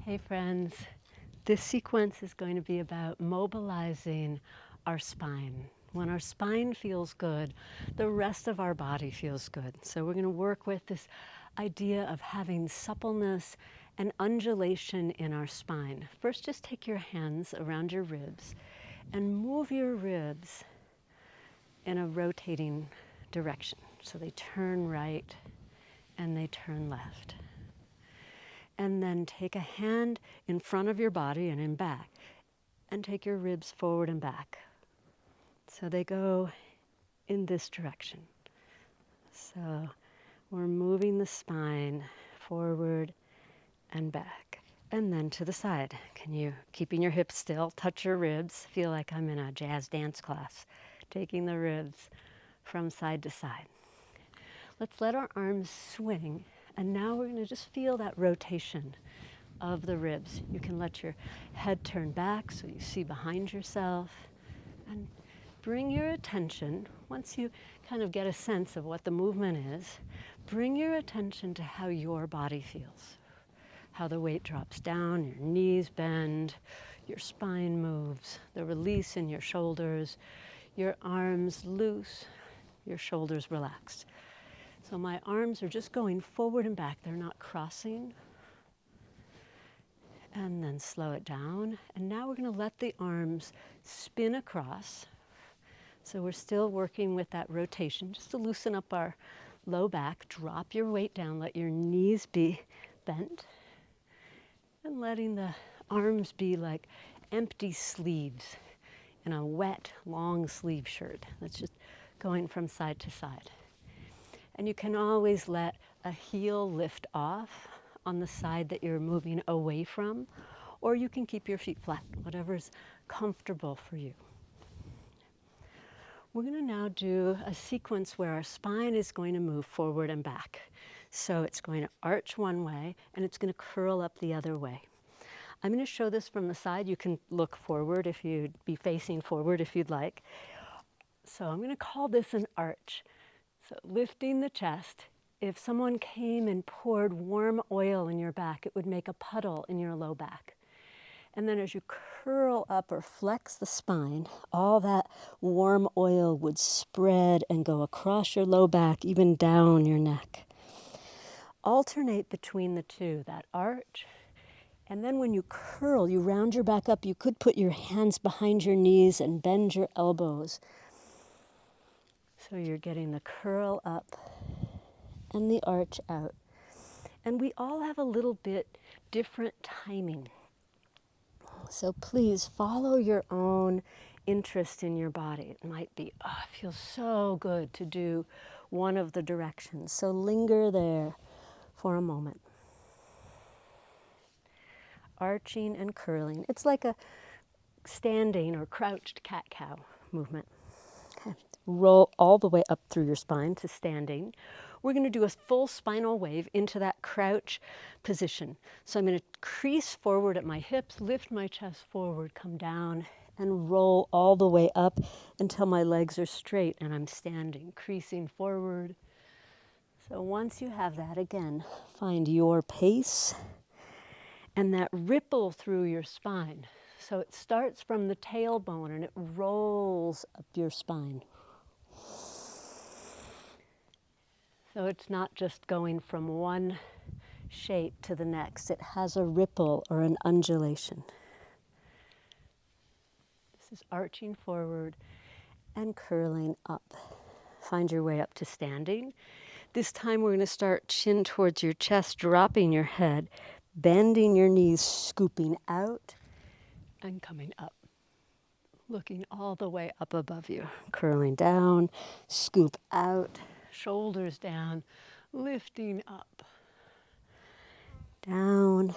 Hey friends, this sequence is going to be about mobilizing our spine. When our spine feels good, the rest of our body feels good. So we're going to work with this idea of having suppleness and undulation in our spine. First, just take your hands around your ribs and move your ribs in a rotating direction. So they turn right and they turn left. And then take a hand in front of your body and in back, and take your ribs forward and back. So they go in this direction. So we're moving the spine forward and back. And then to the side. Can you, keeping your hips still, touch your ribs, feel like I'm in a jazz dance class, taking the ribs from side to side. Let's let our arms swing, and now we're going to just feel that rotation of the ribs. You can let your head turn back so you see behind yourself, and bring your attention, once you kind of get a sense of what the movement is, bring your attention to how your body feels. How the weight drops down, your knees bend, your spine moves, the release in your shoulders, your arms loose, your shoulders relaxed. So my arms are just going forward and back, they're not crossing. And then slow it down. And now we're going to let the arms spin across. So we're still working with that rotation, just to loosen up our low back. Drop your weight down, let your knees be bent. And letting the arms be like empty sleeves in a wet, long sleeve shirt. That's just going from side to side. And you can always let a heel lift off on the side that you're moving away from, or you can keep your feet flat, whatever's comfortable for you. We're going to now do a sequence where our spine is going to move forward and back. So it's going to arch one way and it's going to curl up the other way. I'm going to show this from the side. You can look forward if you'd be facing forward if you'd like. So I'm going to call this an arch. So lifting the chest. If someone came and poured warm oil in your back, it would make a puddle in your low back. And then as you curl up or flex the spine, all that warm oil would spread and go across your low back, even down your neck. Alternate between the two, that arch. And then when you curl, you round your back up, you could put your hands behind your knees and bend your elbows. So you're getting the curl up and the arch out. And we all have a little bit different timing. So please follow your own interest in your body. It might be, oh, it feels so good to do one of the directions. So linger there for a moment. Arching and curling. It's like a standing or crouched cat-cow movement. Okay. Roll all the way up through your spine to standing. We're going to do a full spinal wave into that crouch position. So I'm going to crease forward at my hips, lift my chest forward, come down, and roll all the way up until my legs are straight and I'm standing, creasing forward. So once you have that, again, find your pace and that ripple through your spine. So it starts from the tailbone and it rolls up your spine. So it's not just going from one shape to the next. It has a ripple or an undulation. This is arching forward and curling up. Find your way up to standing. This time we're going to start chin towards your chest, dropping your head, bending your knees, scooping out and coming up. Looking all the way up above you. Curling down, scoop out, shoulders down, lifting up. Down,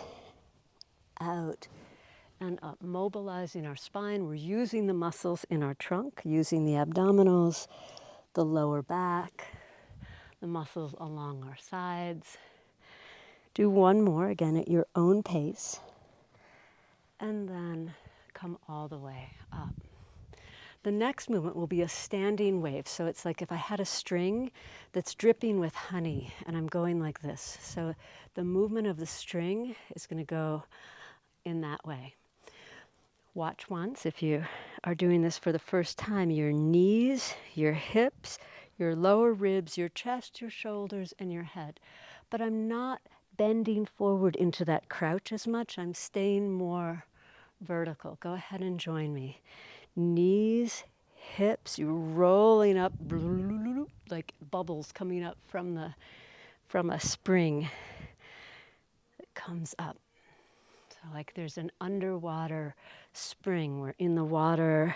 out, and up. Mobilizing our spine. We're using the muscles in our trunk, using the abdominals, the lower back, the muscles along our sides. Do one more, again, at your own pace. And then come all the way up. The next movement will be a standing wave. So it's like if I had a string that's dripping with honey and I'm going like this. So the movement of the string is going to go in that way. Watch once if you are doing this for the first time. Your knees, your hips, your lower ribs, your chest, your shoulders, and your head. But I'm not bending forward into that crouch as much. I'm staying more vertical. Go ahead and join me. Knees, hips, you're rolling up like bubbles coming up from a spring that comes up. So like there's an underwater spring. We're in the water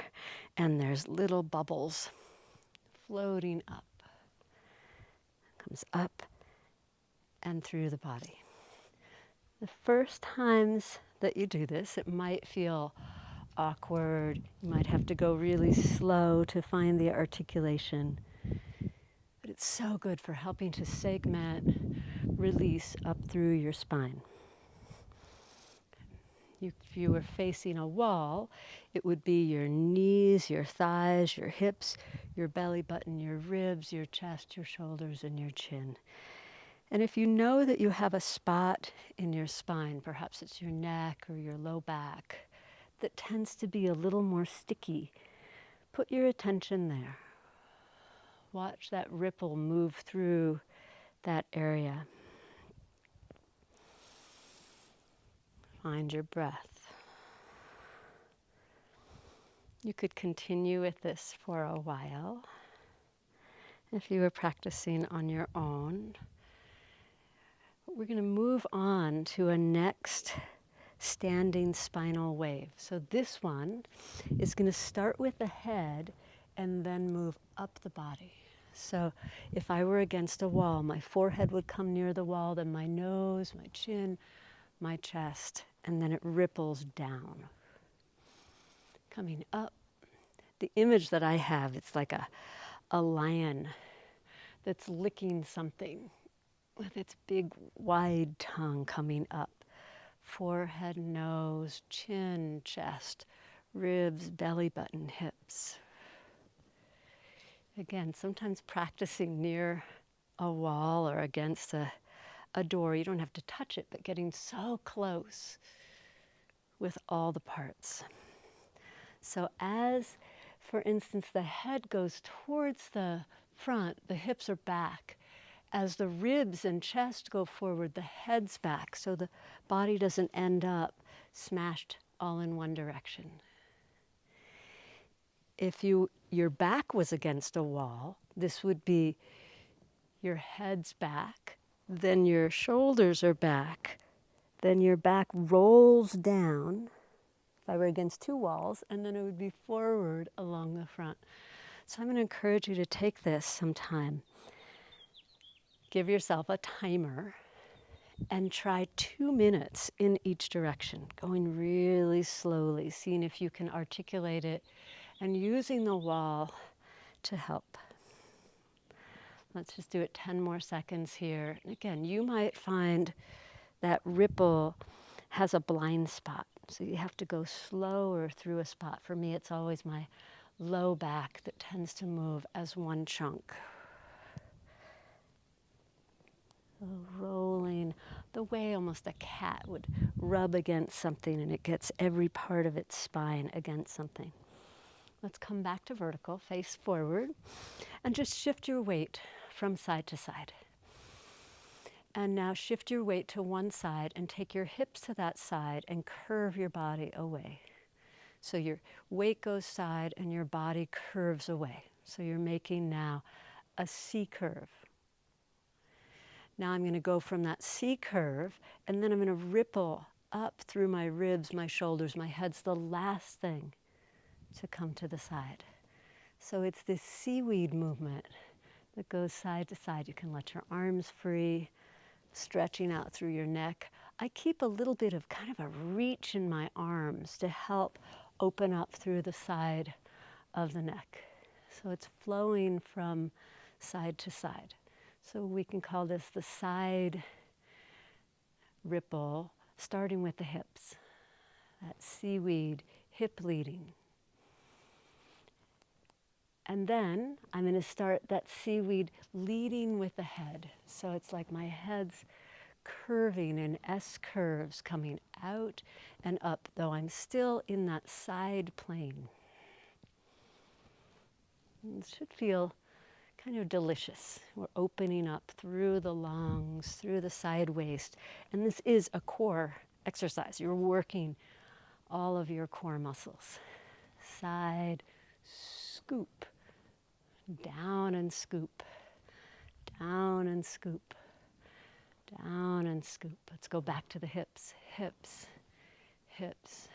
and there's little bubbles floating up. Comes up and through the body. The first times that you do this, it might feel awkward. You might have to go really slow to find the articulation. But it's so good for helping to segment release up through your spine. If you were facing a wall, it would be your knees, your thighs, your hips, your belly button, your ribs, your chest, your shoulders, and your chin. And if you know that you have a spot in your spine, perhaps it's your neck or your low back, that tends to be a little more sticky, put your attention there. Watch that ripple move through that area. Find your breath. You could continue with this for a while. If you were practicing on your own, we're going to move on to a next standing spinal wave. So this one is going to start with the head and then move up the body. So if I were against a wall, my forehead would come near the wall, then my nose, my chin, my chest, and then it ripples down. Coming up. The image that I have, it's like a lion that's licking something with its big wide tongue coming up. Forehead, nose, chin, chest, ribs, belly button, hips. Again, sometimes practicing near a wall or against a door, you don't have to touch it, but getting so close with all the parts. So as, for instance, the head goes towards the front, the hips are back. As the ribs and chest go forward, the head's back, so the body doesn't end up smashed all in one direction. If your back was against a wall, this would be your head's back, then your shoulders are back, then your back rolls down, if I were against two walls, and then it would be forward along the front. So I'm going to encourage you to take this sometime. Give yourself a timer and try 2 minutes in each direction, going really slowly, seeing if you can articulate it and using the wall to help. Let's just do it 10 more seconds here. And again, you might find that ripple has a blind spot. So you have to go slower through a spot. For me, it's always my low back that tends to move as one chunk. Rolling the way almost a cat would rub against something and it gets every part of its spine against something. Let's come back to vertical, face forward, and just shift your weight from side to side. And now shift your weight to one side and take your hips to that side and curve your body away. So your weight goes side and your body curves away. So you're making now a C curve. Now I'm going to go from that C curve and then I'm going to ripple up through my ribs, my shoulders, my head's the last thing to come to the side. So it's this seaweed movement that goes side to side. You can let your arms free, stretching out through your neck. I keep a little bit of kind of a reach in my arms to help open up through the side of the neck. So it's flowing from side to side. So we can call this the side ripple, starting with the hips. That seaweed, hip leading. And then I'm going to start that seaweed leading with the head. So it's like my head's curving in S curves coming out and up, though I'm still in that side plane. It should feel kind of delicious. We're opening up through the lungs, through the side waist. And this is a core exercise. You're working all of your core muscles. Side, scoop, down and scoop, down and scoop, down and scoop. Let's go back to the hips, hips, hips,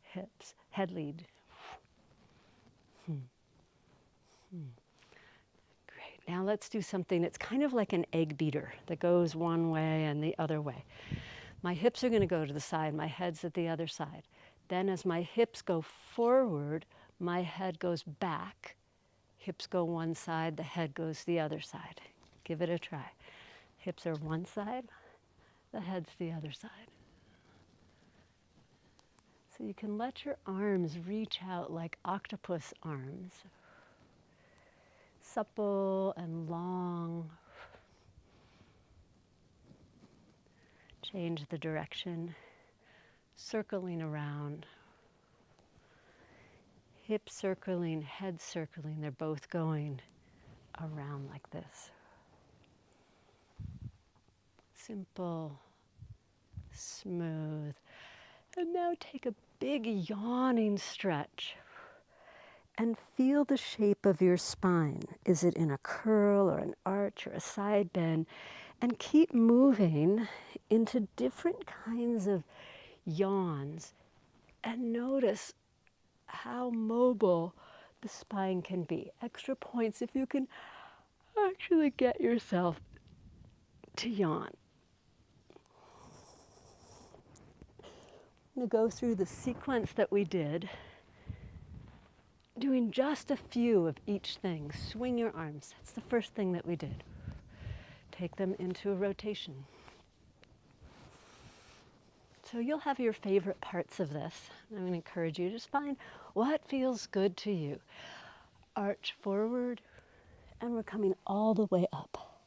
hips. Head lead. Great. Now let's do something that's kind of like an egg beater that goes one way and the other way. My hips are going to go to the side, my head's at the other side. Then as my hips go forward, my head goes back. Hips go one side, the head goes the other side. Give it a try. Hips are one side, the head's the other side. So you can let your arms reach out like octopus arms. Supple and long. Change the direction, circling around. Hip circling, head circling, they're both going around like this. Simple, smooth. And now take a big yawning stretch and feel the shape of your spine. Is it in a curl or an arch or a side bend? And keep moving into different kinds of yawns and notice how mobile the spine can be. Extra points if you can actually get yourself to yawn. I'm going to go through the sequence that we did, doing just a few of each thing. Swing your arms. That's the first thing that we did. Take them into a rotation. So you'll have your favorite parts of this. I'm going to encourage you to just find what feels good to you. Arch forward, and we're coming all the way up.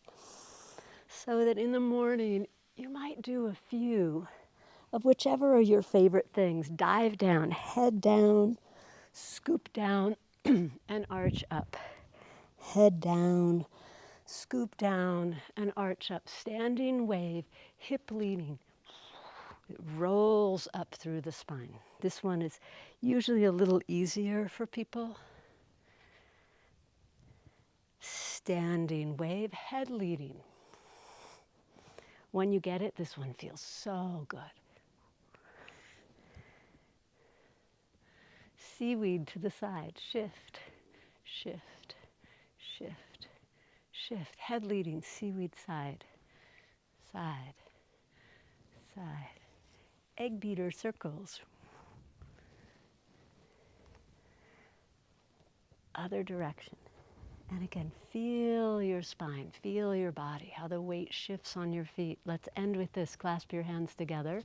So that in the morning, you might do a few of whichever are your favorite things. Dive down, head down, scoop down, and arch up. Head down, scoop down, and arch up. Standing wave, hip leaning. It rolls up through the spine. This one is usually a little easier for people. Standing wave, head leading. When you get it, this one feels so good. Seaweed to the side, shift, shift, shift, shift. Head leading, seaweed side, side, side. Egg beater circles. Other direction. And again, feel your spine, feel your body, how the weight shifts on your feet. Let's end with this. Clasp your hands together.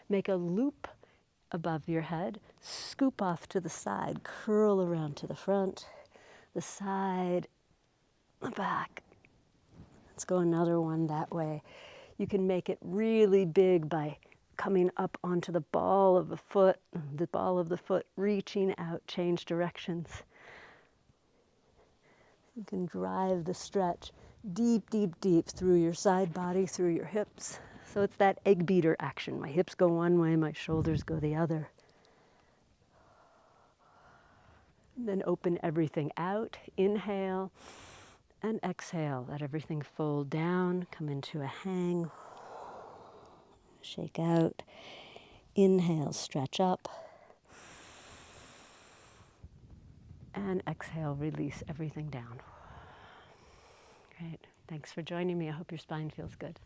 Make a loop above your head. Scoop off to the side. Curl around to the front, the side, the back. Let's go another one that way. You can make it really big by coming up onto the ball of the foot, reaching out, change directions. You can drive the stretch deep, deep, deep through your side body, through your hips. So it's that egg beater action. My hips go one way, my shoulders go the other. And then open everything out. Inhale and exhale. Let everything fold down, come into a hang. Shake out. Inhale, stretch up. And exhale, release everything down. Great. Thanks for joining me. I hope your spine feels good.